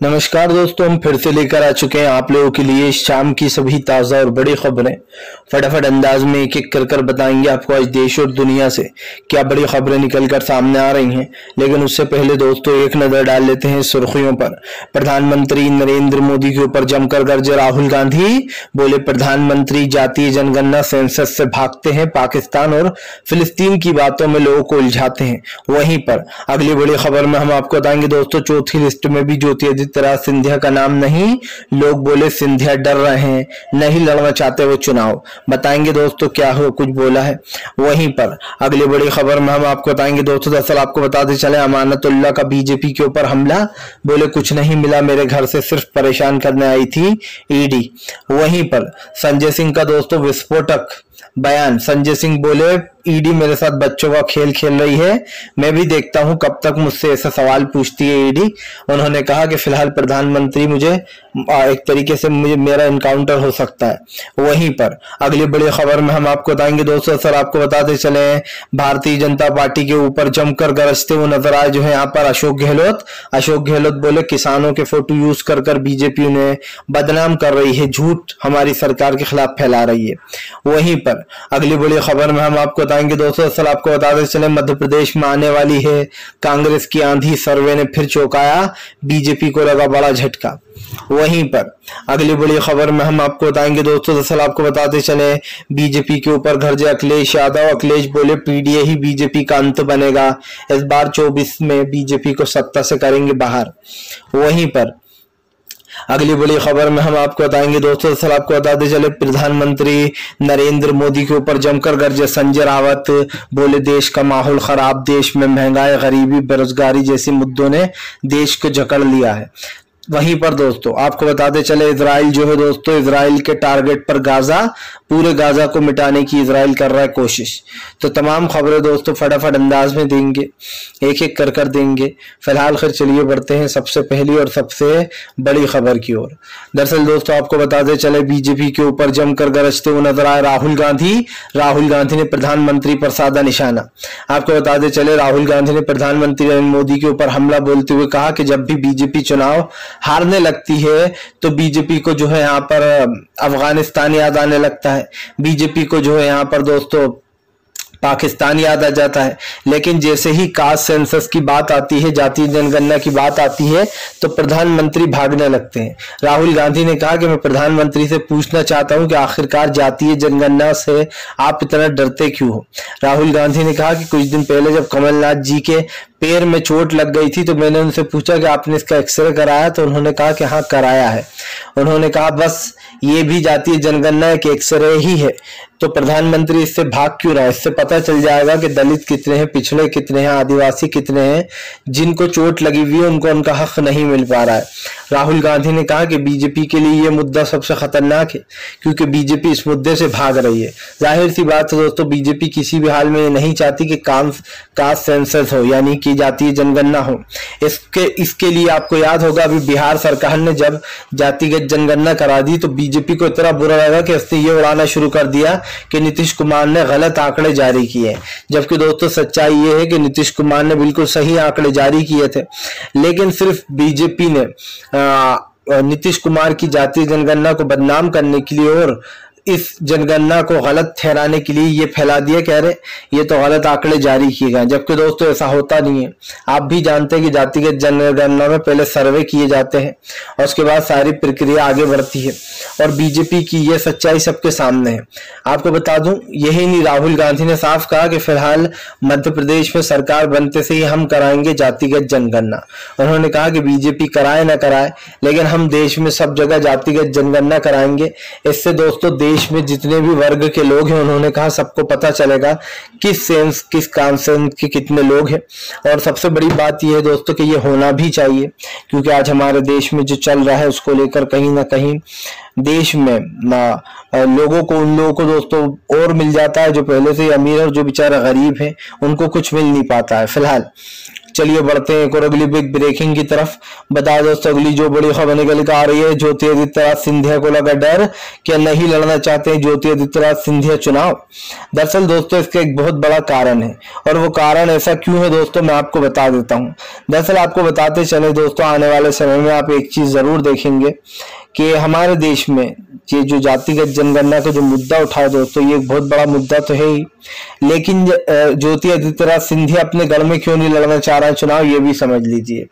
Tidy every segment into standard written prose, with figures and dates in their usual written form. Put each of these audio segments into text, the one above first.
नमस्कार दोस्तों, हम फिर से लेकर आ चुके हैं आप लोगों के लिए शाम की सभी ताज़ा और बड़ी खबरें। फटाफट अंदाज में एक एक कर बताएंगे आपको आज देश और दुनिया से क्या बड़ी खबरें निकलकर सामने आ रही हैं। लेकिन उससे पहले दोस्तों एक नजर डाल लेते हैं सुर्खियों पर। प्रधानमंत्री नरेंद्र मोदी के ऊपर जमकर गरजे राहुल गांधी। बोले प्रधानमंत्री जातीय जनगणना सेंसस से भागते हैं, पाकिस्तान और फिलिस्तीन की बातों में लोगों को उलझाते हैं। वहीं पर अगली बड़ी खबर में हम आपको बताएंगे दोस्तों, चौथी लिस्ट में भी ज्योतिरादित्य सिंधिया का नाम नहीं। लोग बोले सिंधिया डर रहे हैं, नहीं लड़ना चाहते वो चुनाव। बताएंगे दोस्तों क्या हो कुछ बोला है। वहीं पर अगली बड़ी खबर में हम आपको बताएंगे दोस्तों, दरअसल आपको बताते चले अमानतुल्लाह का बीजेपी के ऊपर हमला। बोले कुछ नहीं मिला मेरे घर से, सिर्फ परेशान करने आई थी ईडी। वहीं पर संजय सिंह का दोस्तों विस्फोटक बयान। संजय सिंह बोले ईडी मेरे साथ बच्चों का खेल खेल रही है, मैं भी देखता हूं कब तक मुझसे ऐसा सवाल पूछती है ईडी। उन्होंने कहा कि फिलहाल प्रधानमंत्री मुझे एक तरीके से मेरा इनकाउंटर हो सकता है। वहीं पर अगली बड़ी खबर में हम आपको बताएंगे दोस्तों, सर आपको बताते चले भारतीय जनता पार्टी के ऊपर जमकर गरजते हुए नजर आए जो है यहाँ पर अशोक गहलोत बोले किसानों के फोटो यूज कर बीजेपी उन्हें बदनाम कर रही है, झूठ हमारी सरकार के खिलाफ फैला रही है। वहीं पर अगली बड़ी खबर में हम आपको बताएंगे दोस्तों, असल आपको बताते चले मध्य प्रदेश में आने वाली है कांग्रेस की आंधी। सर्वे ने फिर चौंकाया, बीजेपी को लगा बड़ा झटका। वहीं पर अगली बड़ी खबर में हम आपको बताएंगे दोस्तों, दरअसल आपको बताते चले बीजेपी के ऊपर गरजे अखिलेश यादव। अखिलेश बोले पीडीए ही बीजेपी का अंत बनेगा, इस बार 24 में बीजेपी को सत्ता से करेंगे बाहर। वहीं पर अगली बड़ी खबर में हम आपको बताएंगे दोस्तों, दरअसल आपको बताते चले प्रधानमंत्री नरेंद्र मोदी के ऊपर जमकर गरजे संजय रावत। बोले देश का माहौल खराब, देश में महंगाई, गरीबी, बेरोजगारी जैसे मुद्दों ने देश को जकड़ लिया है। वहीं पर दोस्तों आपको बताते चले इजराइल जो है दोस्तों, इजराइल के टारगेट पर गाजा, पूरे गाजा को मिटाने की इजराइल कर रहा है कोशिश। तो तमाम खबरें दोस्तों फटाफट अंदाज में देंगे, एक एक कर देंगे। फिलहाल खैर चलिए बढ़ते हैं सबसे पहली और सबसे बड़ी खबर की ओर। दरअसल दोस्तों आपको बताते चले बीजेपी के ऊपर जमकर गरजते हुए नजर आए राहुल गांधी ने प्रधानमंत्री पर साधा निशाना। आपको बताते चले राहुल गांधी ने प्रधानमंत्री नरेंद्र मोदी के ऊपर हमला बोलते हुए कहा कि जब भी बीजेपी चुनाव हारने लगती है तो बीजेपी को जो है यहाँ पर अफगानिस्तान याद आने लगता है, बीजेपी को जो है यहाँ पर दोस्तों पाकिस्तान याद आ जाता है। लेकिन जैसे ही कास्ट सेंसस की बात आती है, जातीय जनगणना की बात आती है, तो प्रधानमंत्री भागने लगते हैं। राहुल गांधी ने कहा कि मैं प्रधानमंत्री से पूछना चाहता हूं कि आखिरकार जातीय जनगणना से आप इतना डरते क्यों हो। राहुल गांधी ने कहा कि कुछ दिन पहले जब कमलनाथ जी के पैर में चोट लग गई थी तो मैंने उनसे पूछा कि आपने इसका एक्सरे कराया, तो उन्होंने कहा कि हाँ कराया है। उन्होंने कहा बस ये भी जातीय जनगणना एक एक्सरे ही है, तो प्रधानमंत्री इससे भाग क्यों रहा है। इससे पता चल जाएगा कि दलित कितने हैं, पिछड़े कितने हैं, आदिवासी कितने हैं, जिनको चोट लगी हुई है उनको उनका हक नहीं मिल पा रहा है। राहुल गांधी ने कहा कि बीजेपी के लिए ये मुद्दा सबसे खतरनाक है क्योंकि बीजेपी इस मुद्दे से भाग रही है। जाहिर सी बात है दोस्तों, बीजेपी किसी भी हाल में नहीं चाहती कि कास्ट सेंसस हो, यानी कि जातीय जनगणना हो। इसके लिए आपको याद होगा अभी बिहार सरकार ने जब जातिगत जनगणना करा दी तो बीजेपी को इतना बुरा लगा कि उसने ये उड़ाना शुरू कर दिया कि नीतीश कुमार ने गलत आंकड़े जारी किए। जबकि दोस्तों सच्चाई ये है कि नीतीश कुमार ने बिल्कुल सही आंकड़े जारी किए थे, लेकिन सिर्फ बीजेपी ने नीतीश कुमार की जातीय जनगणना को बदनाम करने के लिए और इस जनगणना को गलत ठहराने के लिए ये फैला दिया, कह रहे ये तो गलत आंकड़े जारी किए गए। जबकि दोस्तों ऐसा होता नहीं है। आप भी जानते हैं कि जातिगत जनगणना में पहले सर्वे किए जाते हैं और उसके बाद सारी प्रक्रिया आगे बढ़ती है, और बीजेपी की ये सच्चाई सबके सामने है। आपको बता दूं, यही नहीं, राहुल गांधी ने साफ कहा कि फिलहाल मध्य प्रदेश में सरकार बनते से ही हम कराएंगे जातिगत जनगणना। उन्होंने कहा कि बीजेपी कराए ना कराए, लेकिन हम देश में सब जगह जातिगत जनगणना कराएंगे। इससे दोस्तों देश में जितने भी वर्ग के लोग हैं, उन्होंने कहा सबको पता चलेगा किस काम से के कितने लोग हैं। और सबसे बड़ी बात यह है दोस्तों कि ये होना भी चाहिए, क्योंकि आज हमारे देश में जो चल रहा है उसको लेकर कहीं ना कहीं देश में उन लोगों को दोस्तों और मिल जाता है जो पहले से ही अमीर और जो बेचारा गरीब है उनको कुछ मिल नहीं पाता है। फिलहाल चलिए बढ़ते हैं एक और अगली बिग ब्रेकिंग की तरफ। बता दोस्तों अगली जो बड़ी खबर निकल कर आ रही है, ज्योतिरादित्य सिंधिया को लगा डर कि नहीं लड़ना चाहते हैं ज्योतिरादित्य सिंधिया चुनाव। दरअसल दोस्तों इसका एक बहुत बड़ा कारण है, और वो कारण ऐसा क्यों है दोस्तों मैं आपको बता देता हूँ। दरअसल आपको बताते चले दोस्तों, आने वाले समय में आप एक चीज जरूर देखेंगे कि हमारे देश में ये जो जातिगत जनगणना का जो मुद्दा उठाए दोस्तों, ये एक बहुत बड़ा मुद्दा तो है ही, लेकिन ज्योतिरादित्य सिंधिया अपने गढ़ में क्यों नहीं लड़ना चाह रहा है चुनाव, ये भी समझ लीजिए।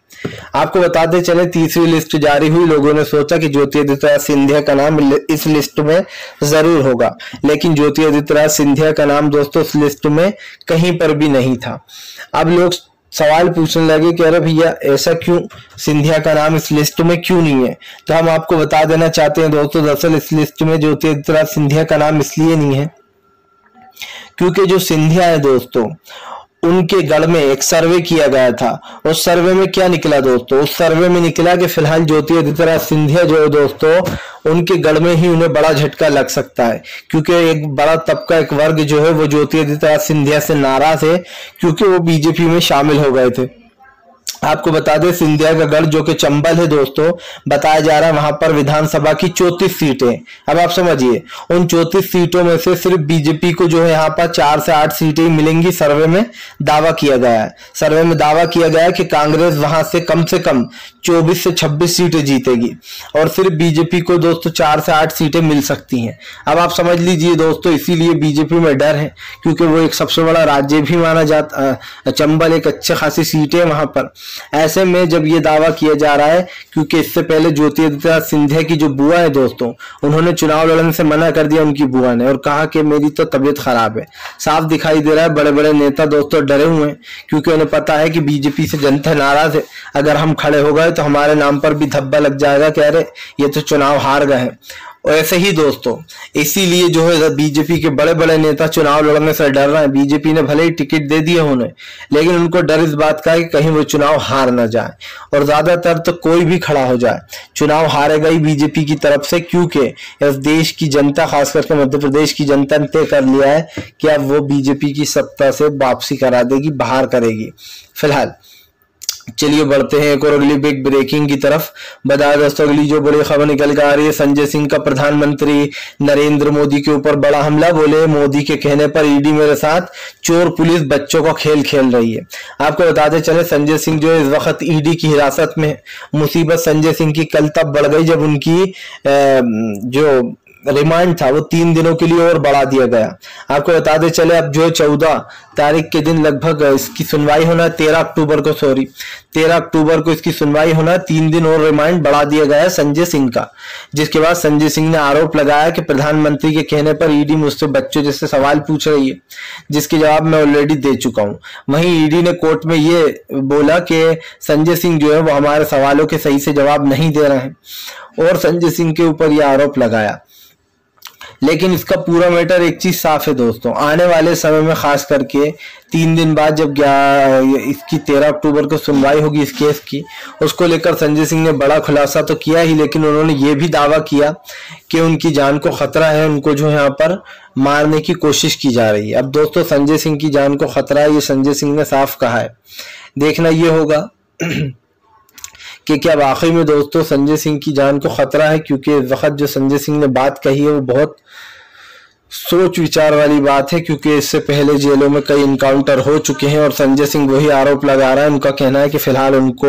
आपको बताते चले तीसरी लिस्ट जारी हुई, लोगों ने सोचा कि ज्योतिरादित्य सिंधिया का नाम इस लिस्ट में जरूर होगा, लेकिन ज्योतिरादित्य सिंधिया का नाम दोस्तों इस लिस्ट में कहीं पर भी नहीं था। अब लोग सवाल पूछने लगे कि अरे भैया ऐसा क्यों, सिंधिया का नाम इस लिस्ट में क्यों नहीं है। तो हम आपको बता देना चाहते हैं दोस्तों, दरअसल इस लिस्ट में ज्योतिरादित्य सिंधिया का नाम इसलिए नहीं है क्योंकि जो सिंधिया है दोस्तों, उनके गढ़ में एक सर्वे किया गया था। उस सर्वे में क्या निकला दोस्तों, उस सर्वे में निकला कि फिलहाल ज्योतिरादित्य सिंधिया जो है दोस्तों, उनके गढ़ में ही उन्हें बड़ा झटका लग सकता है, क्योंकि एक बड़ा तबका, एक वर्ग जो है वो ज्योतिरादित्य सिंधिया से नाराज है, क्योंकि वो बीजेपी में शामिल हो गए थे। आपको बता दें सिंधिया का गढ़ जो कि चंबल है दोस्तों, बताया जा रहा है वहां पर विधानसभा की 34 सीटें। अब आप समझिए उन 34 सीटों में से सिर्फ बीजेपी को जो है यहाँ पर 4 से 8 सीटें मिलेंगी। सर्वे में दावा किया गया है, सर्वे में दावा किया गया है कि कांग्रेस वहां से कम 24 से 26 सीटें जीतेगी, और सिर्फ बीजेपी को दोस्तों 4 से 8 सीटें मिल सकती हैं। अब आप समझ लीजिए दोस्तों, इसीलिए बीजेपी में डर है, क्योंकि वो एक सबसे बड़ा राज्य भी माना जाता, चंबल एक अच्छी खासी सीट है वहां पर। ऐसे में जब ये दावा किया जा रहा है, क्योंकि इससे पहले ज्योतिरादित्य सिंधिया की जो बुआ है दोस्तों, उन्होंने चुनाव लड़ने से मना कर दिया उनकी बुआ ने, और कहा कि मेरी तो तबीयत खराब है। साफ दिखाई दे रहा है बड़े बड़े नेता दोस्तों डरे हुए हैं, क्योंकि उन्हें पता है कि बीजेपी से जनता नाराज है, अगर हम खड़े हो गए तो हमारे नाम पर भी धब्बा लग जाएगा कि अरे ये तो चुनाव हार गए हैं। और ऐसे ही दोस्तों इसीलिए जो है बीजेपी के बड़े बड़े नेता चुनाव लड़ने से डर रहे हैं। बीजेपी ने भले ही टिकट दे दिए उन्हें, लेकिन उनको डर इस बात का है कि कहीं वो चुनाव हार ना जाए, और ज्यादातर तो कोई भी खड़ा हो जाए चुनाव हारेगा ही बीजेपी की तरफ से, क्योंकि इस देश की जनता, खास करके मध्य प्रदेश की जनता ने तय कर लिया है कि अब वो बीजेपी की सत्ता से वापसी करा देगी, बाहर करेगी। फिलहाल चलिए बढ़ते हैं एक और अगली बिग ब्रेकिंग की तरफ। बता दोस्तों अगली जो बड़ी खबर निकल कर आ रही है, संजय सिंह का प्रधानमंत्री नरेंद्र मोदी के ऊपर बड़ा हमला। बोले मोदी के कहने पर ईडी मेरे साथ चोर पुलिस बच्चों का खेल खेल रही है। आपको बताते चले संजय सिंह जो इस वक्त ईडी की हिरासत में। मुसीबत संजय सिंह की कल तब बढ़ गई जब उनकी जो रिमांड था वो 3 दिनों के लिए और बढ़ा दिया गया। आपको बताते चले अब जो 14 तारीख के दिन लगभग इसकी सुनवाई होना, 13 अक्टूबर को इसकी सुनवाई होना, 3 दिन और रिमांड बढ़ा दिया गया है संजय सिंह का। जिसके बाद संजय सिंह ने आरोप लगाया कि प्रधानमंत्री के कहने पर ईडी मुझसे बच्चों जैसे सवाल पूछ रही है, जिसके जवाब मैं ऑलरेडी दे चुका हूं। वहीं ईडी ने कोर्ट में ये बोला कि संजय सिंह जो है वो हमारे सवालों के सही से जवाब नहीं दे रहे हैं, और संजय सिंह के ऊपर यह आरोप लगाया। लेकिन इसका पूरा मैटर एक चीज साफ है दोस्तों, आने वाले समय में खास करके 3 दिन बाद जब इसकी 13 अक्टूबर को सुनवाई होगी इस केस की, उसको लेकर संजय सिंह ने बड़ा खुलासा तो किया ही, लेकिन उन्होंने ये भी दावा किया कि उनकी जान को खतरा है, उनको जो यहाँ पर मारने की कोशिश की जा रही है। अब दोस्तों संजय सिंह की जान को खतरा है, ये संजय सिंह ने साफ कहा है। देखना ये होगा कि क्या वाकई में दोस्तों संजय सिंह की जान को खतरा है, क्योंकि इस वक्त जो संजय सिंह ने बात कही है वो बहुत सोच विचार वाली बात है, क्योंकि इससे पहले जेलों में कई इनकाउंटर हो चुके हैं और संजय सिंह वही आरोप लगा रहा है। उनका कहना है कि फिलहाल उनको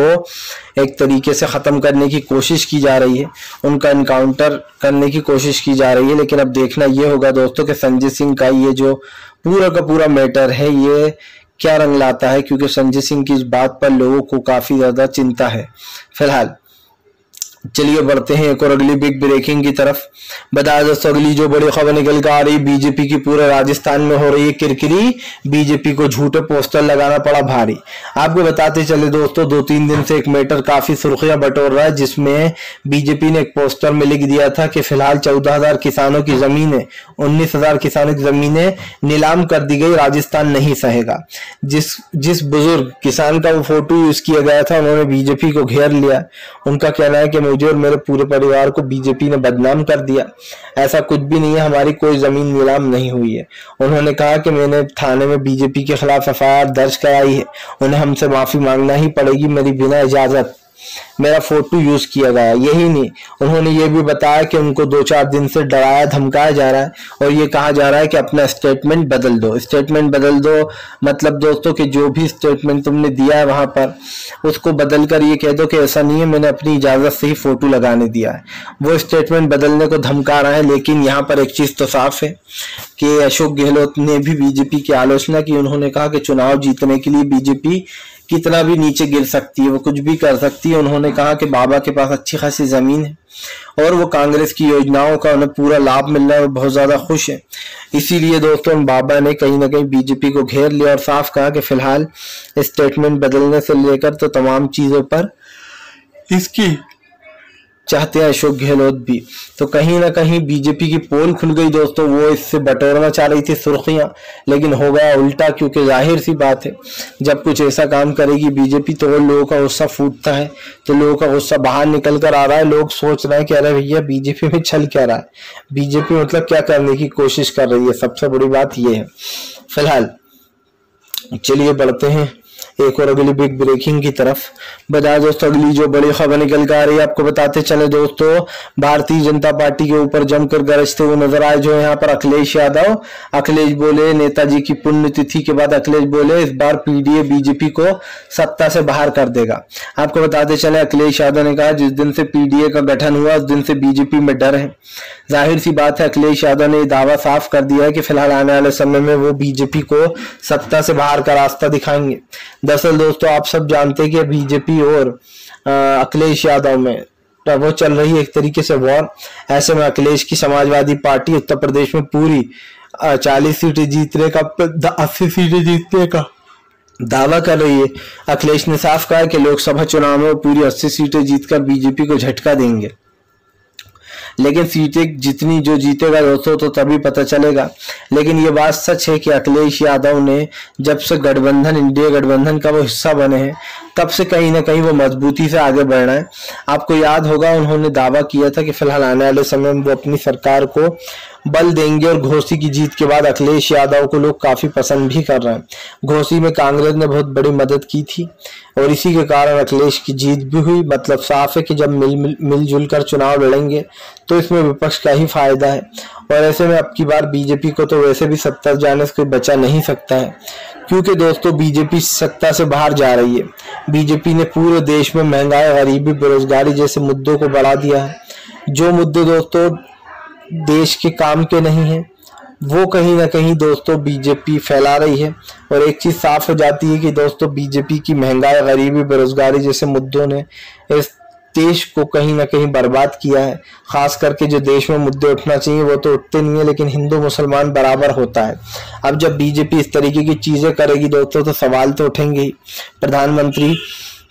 एक तरीके से खत्म करने की कोशिश की जा रही है, उनका इनकाउंटर करने की कोशिश की जा रही है। लेकिन अब देखना ये होगा दोस्तों कि संजय सिंह का ये जो पूरा का पूरा मैटर है ये क्या रंग लाता है, क्योंकि संजय सिंह की इस बात पर लोगों को काफी ज्यादा चिंता है। फिलहाल चलिए बढ़ते हैं एक और अगली बिग ब्रेकिंग की तरफ। बता दोस्तों अगली जो बड़ी खबर निकल कर आ रही, बीजेपी की पूरे राजस्थान में हो रही है किरकिरी, बीजेपी को झूठे पोस्टर लगाना पड़ा भारी। आपको बताते चले दोस्तों 2-3 दिन से एक मैटर काफी सुर्खियां बटोर रहा है, जिसमें बीजेपी ने एक पोस्टर में लिख दिया था कि फिलहाल 14,000 किसानों की जमीनें, 19,000 किसानों की जमीनें नीलाम कर दी गई, राजस्थान नहीं सहेगा। जिस बुजुर्ग किसान का वो फोटो यूज किया गया था उन्होंने बीजेपी को घेर लिया। उनका कहना है कि मुझे और मेरे पूरे परिवार को बीजेपी ने बदनाम कर दिया। ऐसा कुछ भी नहीं है, हमारी कोई जमीन नीलाम नहीं हुई है। उन्होंने कहा कि मैंने थाने में बीजेपी के खिलाफ एफआईआर दर्ज कराई है, उन्हें हमसे माफी मांगना ही पड़ेगी, मेरी बिना इजाजत मेरा फोटो यूज किया गया। यही नहीं, उन्होंने ये भी बताया कि उनको 2-4 दिन से डराया धमकाया जा रहा है और ये कहा जा रहा है कि अपना स्टेटमेंट बदल दो। स्टेटमेंट बदल दो मतलब दोस्तों कि जो भी स्टेटमेंट तुमने दिया है वहां पर उसको बदल कर ये कह दो कि ऐसा नहीं है, मैंने अपनी इजाजत से ही फोटो लगाने दिया है। वो स्टेटमेंट बदलने को धमका रहा है। लेकिन यहाँ पर एक चीज तो साफ है कि अशोक गहलोत ने भी बीजेपी की आलोचना की। उन्होंने कहा कि चुनाव जीतने के लिए बीजेपी कितना भी नीचे गिर सकती है, वो कुछ भी कर सकती है। उन्होंने कहा कि बाबा के पास अच्छी खासी जमीन है और वो कांग्रेस की योजनाओं का उन्हें पूरा लाभ मिल रहा है और बहुत ज्यादा खुश है। इसीलिए दोस्तों बाबा ने कहीं ना कहीं बीजेपी को घेर लिया और साफ कहा कि फिलहाल स्टेटमेंट बदलने से लेकर तो तमाम चीजों पर इसकी चाहते हैं अशोक गहलोत भी। तो कहीं ना कहीं बीजेपी की पोल खुल गई दोस्तों। वो इससे बटोरना चाह रही थी सुर्खियां, लेकिन हो गया उल्टा, क्योंकि जाहिर सी बात है जब कुछ ऐसा काम करेगी बीजेपी तो लोगों का गुस्सा फूटता है, तो लोगों का गुस्सा बाहर निकल कर आ रहा है। लोग सोच रहे हैं कि अरे भैया बीजेपी में चल क्या रहा है, बीजेपी मतलब क्या करने की कोशिश कर रही है। सबसे बड़ी बात यह है। फिलहाल चलिए बढ़ते हैं एक और अगली बिग ब्रेकिंग की तरफ। बता दोस्तों अगली जो बड़ी खबर निकल कर आ रही है आपको बताते चले दोस्तों, भारतीय जनता पार्टी के ऊपर जमकर गरजते हुए नजर आए जो यहाँ पर अखिलेश यादव। अखिलेश बोले नेताजी की पुण्यतिथि के बाद अखिलेश बोले इस बार पीडीए बीजेपी को सत्ता से बाहर कर देगा। आपको बताते चले अखिलेश यादव ने कहा जिस दिन से पीडीए का गठन हुआ उस दिन से बीजेपी में डर है। जाहिर सी बात है अखिलेश यादव ने दावा साफ कर दिया है कि फिलहाल आने वाले समय में वो बीजेपी को सत्ता से बाहर का रास्ता दिखाएंगे। दरअसल दोस्तों आप सब जानते हैं कि बीजेपी और अखिलेश यादव में वो चल रही है एक तरीके से वॉर। ऐसे में अखिलेश की समाजवादी पार्टी उत्तर प्रदेश में पूरी 40 सीटें जीतने का 80 सीटें जीतने का दावा कर रही है। अखिलेश ने साफ कहा है कि लोकसभा चुनाव में वो पूरी 80 सीटें जीतकर बीजेपी को झटका देंगे। लेकिन सीटें जितनी जो जीतेगा दोस्तों तो तभी पता चलेगा। लेकिन ये बात सच है कि अखिलेश यादव ने जब से गठबंधन इंडिया गठबंधन का वो हिस्सा बने हैं तब से कहीं ना कहीं वो मजबूती से आगे बढ़ रहे हैं। आपको याद होगा उन्होंने दावा किया था कि फिलहाल आने वाले समय में वो अपनी सरकार को बल देंगे और घोसी की जीत के बाद अखिलेश यादव को लोग काफी पसंद भी कर रहे हैं। घोसी में कांग्रेस ने बहुत बड़ी मदद की थी और इसी के कारण अखिलेश की जीत भी हुई। मतलब साफ है कि जब मिलजुल कर चुनाव लड़ेंगे तो इसमें विपक्ष का ही फायदा है। और ऐसे में अब की बार बीजेपी को तो वैसे भी सत्ता जाने से कोई बचा नहीं सकता है, क्योंकि दोस्तों बीजेपी सत्ता से बाहर जा रही है। बीजेपी ने पूरे देश में महंगाई, गरीबी, बेरोजगारी जैसे मुद्दों को बढ़ा दिया है। जो मुद्दे दोस्तों देश के काम के नहीं है वो कहीं ना कहीं दोस्तों बीजेपी फैला रही है। और एक चीज साफ हो जाती है कि दोस्तों बीजेपी की महंगाई, गरीबी, बेरोजगारी जैसे मुद्दों ने इस देश को कहीं ना कहीं बर्बाद किया है। खास करके जो देश में मुद्दे उठना चाहिए वो तो उठते नहीं है, लेकिन हिंदू मुसलमान बराबर होता है। अब जब बीजेपी इस तरीके की चीजें करेगी दोस्तों तो सवाल तो उठेंगे ही। प्रधानमंत्री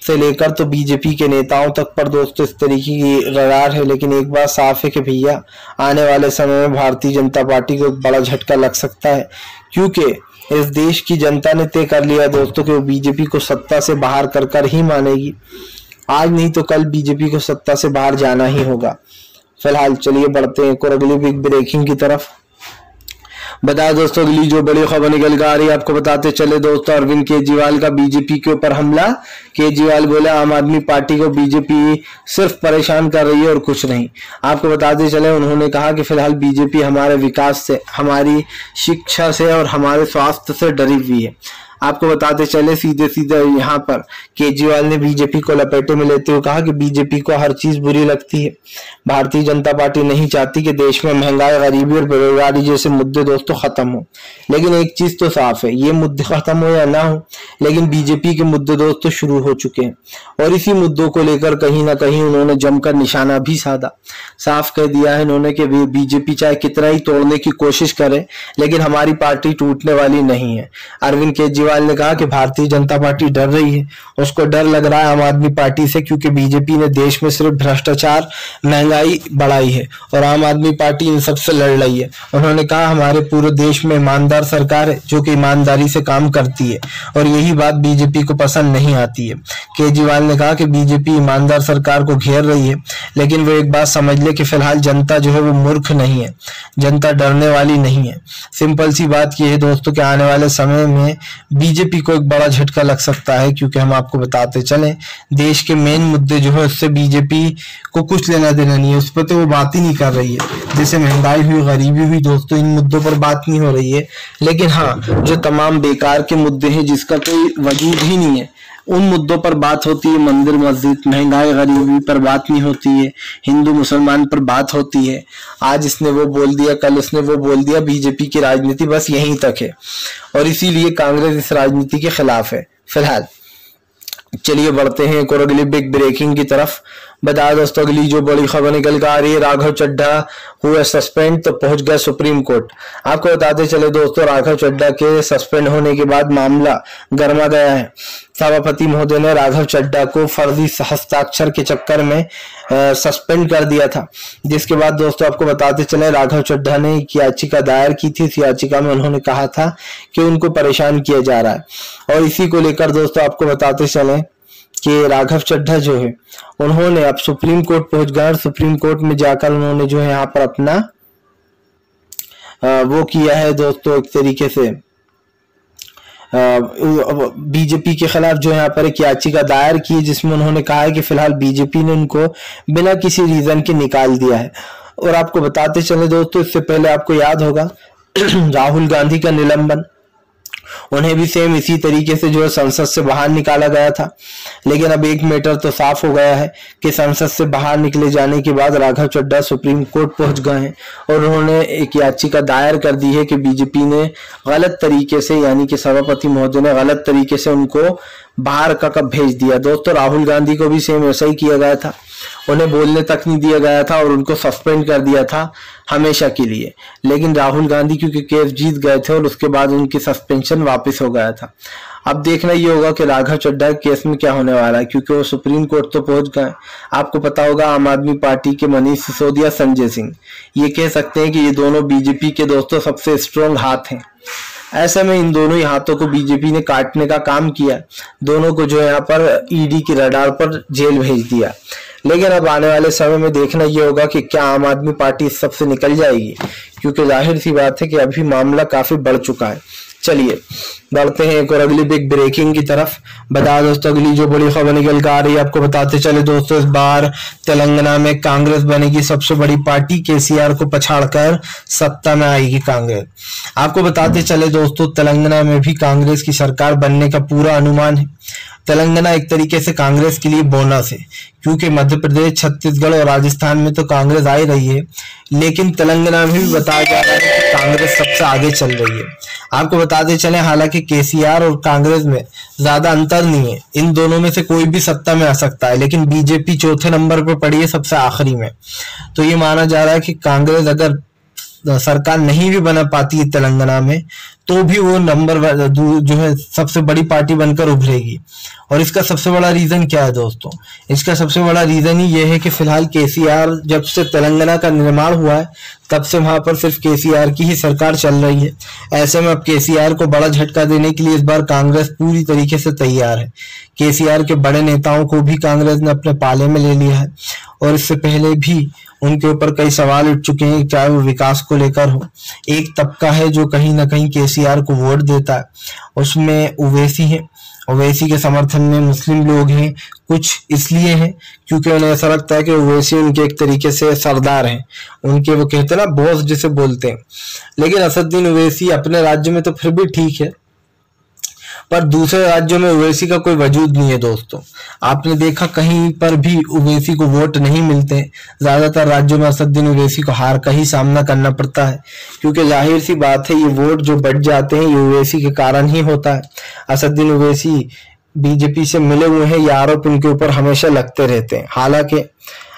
से लेकर तो बीजेपी के नेताओं तक पर दोस्तों इस तरीके की रडार है। लेकिन एक बात साफ है कि भैया आने वाले समय में भारतीय जनता पार्टी को एक बड़ा झटका लग सकता है, क्योंकि इस देश की जनता ने तय कर लिया दोस्तों कि वो बीजेपी को सत्ता से बाहर कर कर ही मानेगी। आज नहीं तो कल बीजेपी को सत्ता से बाहर जाना ही होगा। फिलहाल चलिए बढ़ते हैं एक और अगली बिग ब्रेकिंग की तरफ। बताया दोस्तों अगली जो बड़ी खबर निकल कर आ रही है आपको बताते चले दोस्तों, अरविंद केजरीवाल का बीजेपी के ऊपर हमला। केजरीवाल बोले आम आदमी पार्टी को बीजेपी सिर्फ परेशान कर रही है और कुछ नहीं। आपको बताते चले उन्होंने कहा कि फिलहाल बीजेपी हमारे विकास से, हमारी शिक्षा से और हमारे स्वास्थ्य से डरी हुई है। आपको बताते चले सीधे सीधे यहाँ पर केजरीवाल ने बीजेपी को लपेटे में लेते हुए कहा कि बीजेपी को हर चीज बुरी लगती है। भारतीय जनता पार्टी नहीं चाहती कि देश में महंगाई, गरीबी और बेरोजगारी जैसे मुद्दे दोस्तों खत्म हो। लेकिन एक चीज तो साफ है, ये मुद्दे खत्म हो या ना हो, लेकिन बीजेपी के मुद्दे दोस्तों शुरू हो चुके हैं और इसी मुद्दों को लेकर कहीं ना कहीं उन्होंने जमकर निशाना भी साधा। साफ कह दिया है इन्होंने कि बीजेपी चाहे कितना ही तोड़ने की कोशिश करे लेकिन हमारी पार्टी टूटने वाली नहीं है। अरविंद केजरीवाल ने कहा कि भारतीय जनता पार्टी डर रही है, उसको डर लग रहा है आम आदमी पार्टी से, क्योंकि बीजेपी ने देश में सिर्फ भ्रष्टाचार, महंगाई बढ़ाई है और आम आदमी पार्टी इन सबसे लड़ रही है। उन्होंने कहा हमारे पूरे देश में ईमानदार सरकार है जो कि ईमानदारी से काम करती है और यही बात बीजेपी को पसंद नहीं आती है। केजरीवाल ने कहा कि बीजेपी ईमानदार सरकार को घेर रही है, लेकिन वो एक बात समझ ले कि फिलहाल जनता जो है वो मूर्ख नहीं है, जनता डरने वाली नहीं है। सिंपल सी बात ये है दोस्तों कि आने वाले समय में बीजेपी को एक बड़ा झटका लग सकता है, क्योंकि हम आपको बताते चलें देश के मेन मुद्दे जो है उससे बीजेपी को कुछ लेना देना नहीं है, उस पर तो वो बात ही नहीं कर रही है। जैसे महंगाई हुई, गरीबी हुई दोस्तों, इन मुद्दों पर बात नहीं हो रही है। लेकिन हाँ, जो तमाम बेकार के मुद्दे हैं जिसका कोई वजूद ही नहीं है, उन मुद्दों पर बात होती है। मंदिर मस्जिद, महंगाई गरीबी पर बात नहीं होती है, हिंदू मुसलमान पर बात होती है। आज इसने वो बोल दिया, कल उसने वो बोल दिया। बीजेपी की राजनीति बस यहीं तक है और इसीलिए कांग्रेस इस राजनीति के खिलाफ है फिलहाल। चलिए बढ़ते हैं एक और अगली बिग ब्रेकिंग की तरफ। बता दोस्तों अगली जो बड़ी खबर निकल कर आ रही है, राघव चड्ढा हुए सस्पेंड तो पहुंच गए सुप्रीम कोर्ट। आपको बताते चले दोस्तों, राघव चड्ढा के सस्पेंड होने के बाद मामला गर्मा गया है। सभापति महोदय ने राघव चड्ढा को फर्जी हस्ताक्षर के चक्कर में सस्पेंड कर दिया था, जिसके बाद दोस्तों आपको बताते चले राघव चड्ढा ने एक याचिका दायर की थी। इस याचिका में उन्होंने कहा था कि उनको परेशान किया जा रहा है और इसी को लेकर दोस्तों आपको बताते चले कि राघव चड्ढा जो है उन्होंने अब सुप्रीम कोर्ट पहुंच गए और सुप्रीम कोर्ट में जाकर उन्होंने जो है यहाँ पर अपना वो किया है दोस्तों, एक तरीके से बीजेपी के खिलाफ जो यहाँ पर एक याचिका दायर की है, जिसमें उन्होंने कहा है कि फिलहाल बीजेपी ने उनको बिना किसी रीजन के निकाल दिया है। और आपको बताते चले दोस्तों, इससे पहले आपको याद होगा राहुल गांधी का निलंबन, उन्हें भी सेम इसी तरीके से जो है संसद से बाहर निकाला गया था। लेकिन अब एक मैटर तो साफ हो गया है कि संसद से बाहर निकले जाने के बाद राघव चड्ढा सुप्रीम कोर्ट पहुंच गए हैं और उन्होंने एक याचिका दायर कर दी है कि बीजेपी ने गलत तरीके से, यानी कि सभापति महोदय ने गलत तरीके से उनको बाहर का कब भेज दिया। दोस्तों राहुल गांधी को भी सेम ऐसा ही किया गया था, उन्हें बोलने तक नहीं दिया गया था और उनको सस्पेंड कर दिया था हमेशा के लिए। लेकिन राहुल गांधी क्योंकि केस जीत गए थे और उसके बाद उनकी सस्पेंशन वापस हो गया था। अब देखना ये होगा कि राघव चड्ढा के केस में क्या होने वाला है, क्योंकि वो सुप्रीम कोर्ट तो पहुंच गए। आपको पता होगा आम आदमी पार्टी के मनीष सिसोदिया, संजय सिंह, ये कह सकते हैं कि ये दोनों बीजेपी के दोस्तों सबसे स्ट्रॉन्ग हाथ हैं। ऐसे में इन दोनों ही हाथों को बीजेपी ने काटने का काम किया, दोनों को जो यहाँ पर ईडी की रडार पर जेल भेज दिया। लेकिन अब आने वाले समय में देखना ये होगा कि क्या आम आदमी पार्टी इस सब से निकल जाएगी, क्योंकि जाहिर सी बात है कि अभी मामला काफी बढ़ चुका है। चलिए बढ़ते हैं एक और अगली बिग ब्रेकिंग की तरफ। बता दोस्तों अगली जो बड़ी खबर निकल कर आ रही है, आपको बताते चले दोस्तों, इस बार तेलंगाना में कांग्रेस बनेगी सबसे बड़ी पार्टी, केसीआर को पछाड़कर सत्ता में आएगी कांग्रेस। आपको बताते चले दोस्तों, तेलंगाना में भी कांग्रेस की सरकार बनने का पूरा अनुमान है। तेलंगाना एक तरीके से कांग्रेस के लिए बोनस है, क्योंकि मध्य प्रदेश, छत्तीसगढ़ और राजस्थान में तो कांग्रेस आ ही रही है, लेकिन तेलंगाना में भी बताया जा रहा है कि कांग्रेस सबसे आगे चल रही है। आपको बताते चले हालांकि केसीआर और कांग्रेस में ज्यादा अंतर नहीं है, इन दोनों में से कोई भी सत्ता में आ सकता है, लेकिन बीजेपी चौथे नंबर पर पड़ी है सबसे आखिरी में। तो ये माना जा रहा है कि कांग्रेस अगर सरकार नहीं भी बना पाती है तेलंगाना में, तो भी वो नंबर जो है सबसे बड़ी पार्टी बनकर उभरेगी। और इसका सबसे बड़ा रीजन क्या है दोस्तों, इसका सबसे बड़ा रीजन ही ये है कि फिलहाल केसीआर, जब से तेलंगाना का निर्माण हुआ है तब से वहां पर सिर्फ केसीआर की ही सरकार चल रही है। ऐसे में अब केसीआर को बड़ा झटका देने के लिए इस बार कांग्रेस पूरी तरीके से तैयार है। केसीआर के बड़े नेताओं को भी कांग्रेस ने अपने पाले में ले लिया है और इससे पहले भी उनके ऊपर कई सवाल उठ चुके हैं, चाहे वो विकास को लेकर हो। एक तबका है जो कहीं ना कहीं केसीआर को वोट देता है, उसमें ओवैसी है, ओवैसी के समर्थन में मुस्लिम लोग हैं। कुछ इसलिए हैं क्योंकि उन्हें ऐसा लगता है कि ओवैसी उनके एक तरीके से सरदार हैं, उनके वो कहते हैं ना बॉस जिसे बोलते हैं। लेकिन असदुद्दीन ओवैसी अपने राज्य में तो फिर भी ठीक है, पर दूसरे राज्यों में ओवैसी का कोई वजूद नहीं है दोस्तों। आपने देखा कहीं पर भी ओवैसी को वोट नहीं मिलते, ज्यादातर राज्यों में असदुद्दीन ओवैसी को हार का ही सामना करना पड़ता है, क्योंकि जाहिर सी बात है ये वोट जो बढ़ जाते हैं ये ओवैसी के कारण ही होता है। असदुद्दीन ओवैसी बीजेपी से मिले हुए हैं, ये आरोप उनके ऊपर हमेशा लगते रहते हैं। हालांकि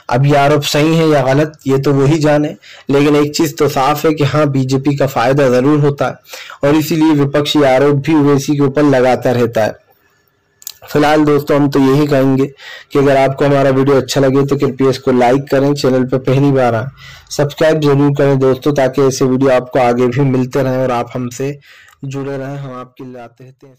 अब ये आरोप सही है या गलत ये तो वही जाने, लेकिन एक चीज तो साफ है कि हाँ बीजेपी का फायदा जरूर होता है और इसीलिए विपक्षी आरोप भी ओवैसी के ऊपर लगाता रहता है। फिलहाल दोस्तों हम तो यही कहेंगे कि अगर आपको हमारा वीडियो अच्छा लगे तो कृपया इसको लाइक करें, चैनल पर पहली बार आए सब्सक्राइब जरूर करें दोस्तों, ताकि ऐसे वीडियो आपको आगे भी मिलते रहें और आप हमसे जुड़े रहें। हम आपके लिए आते रहते हैं।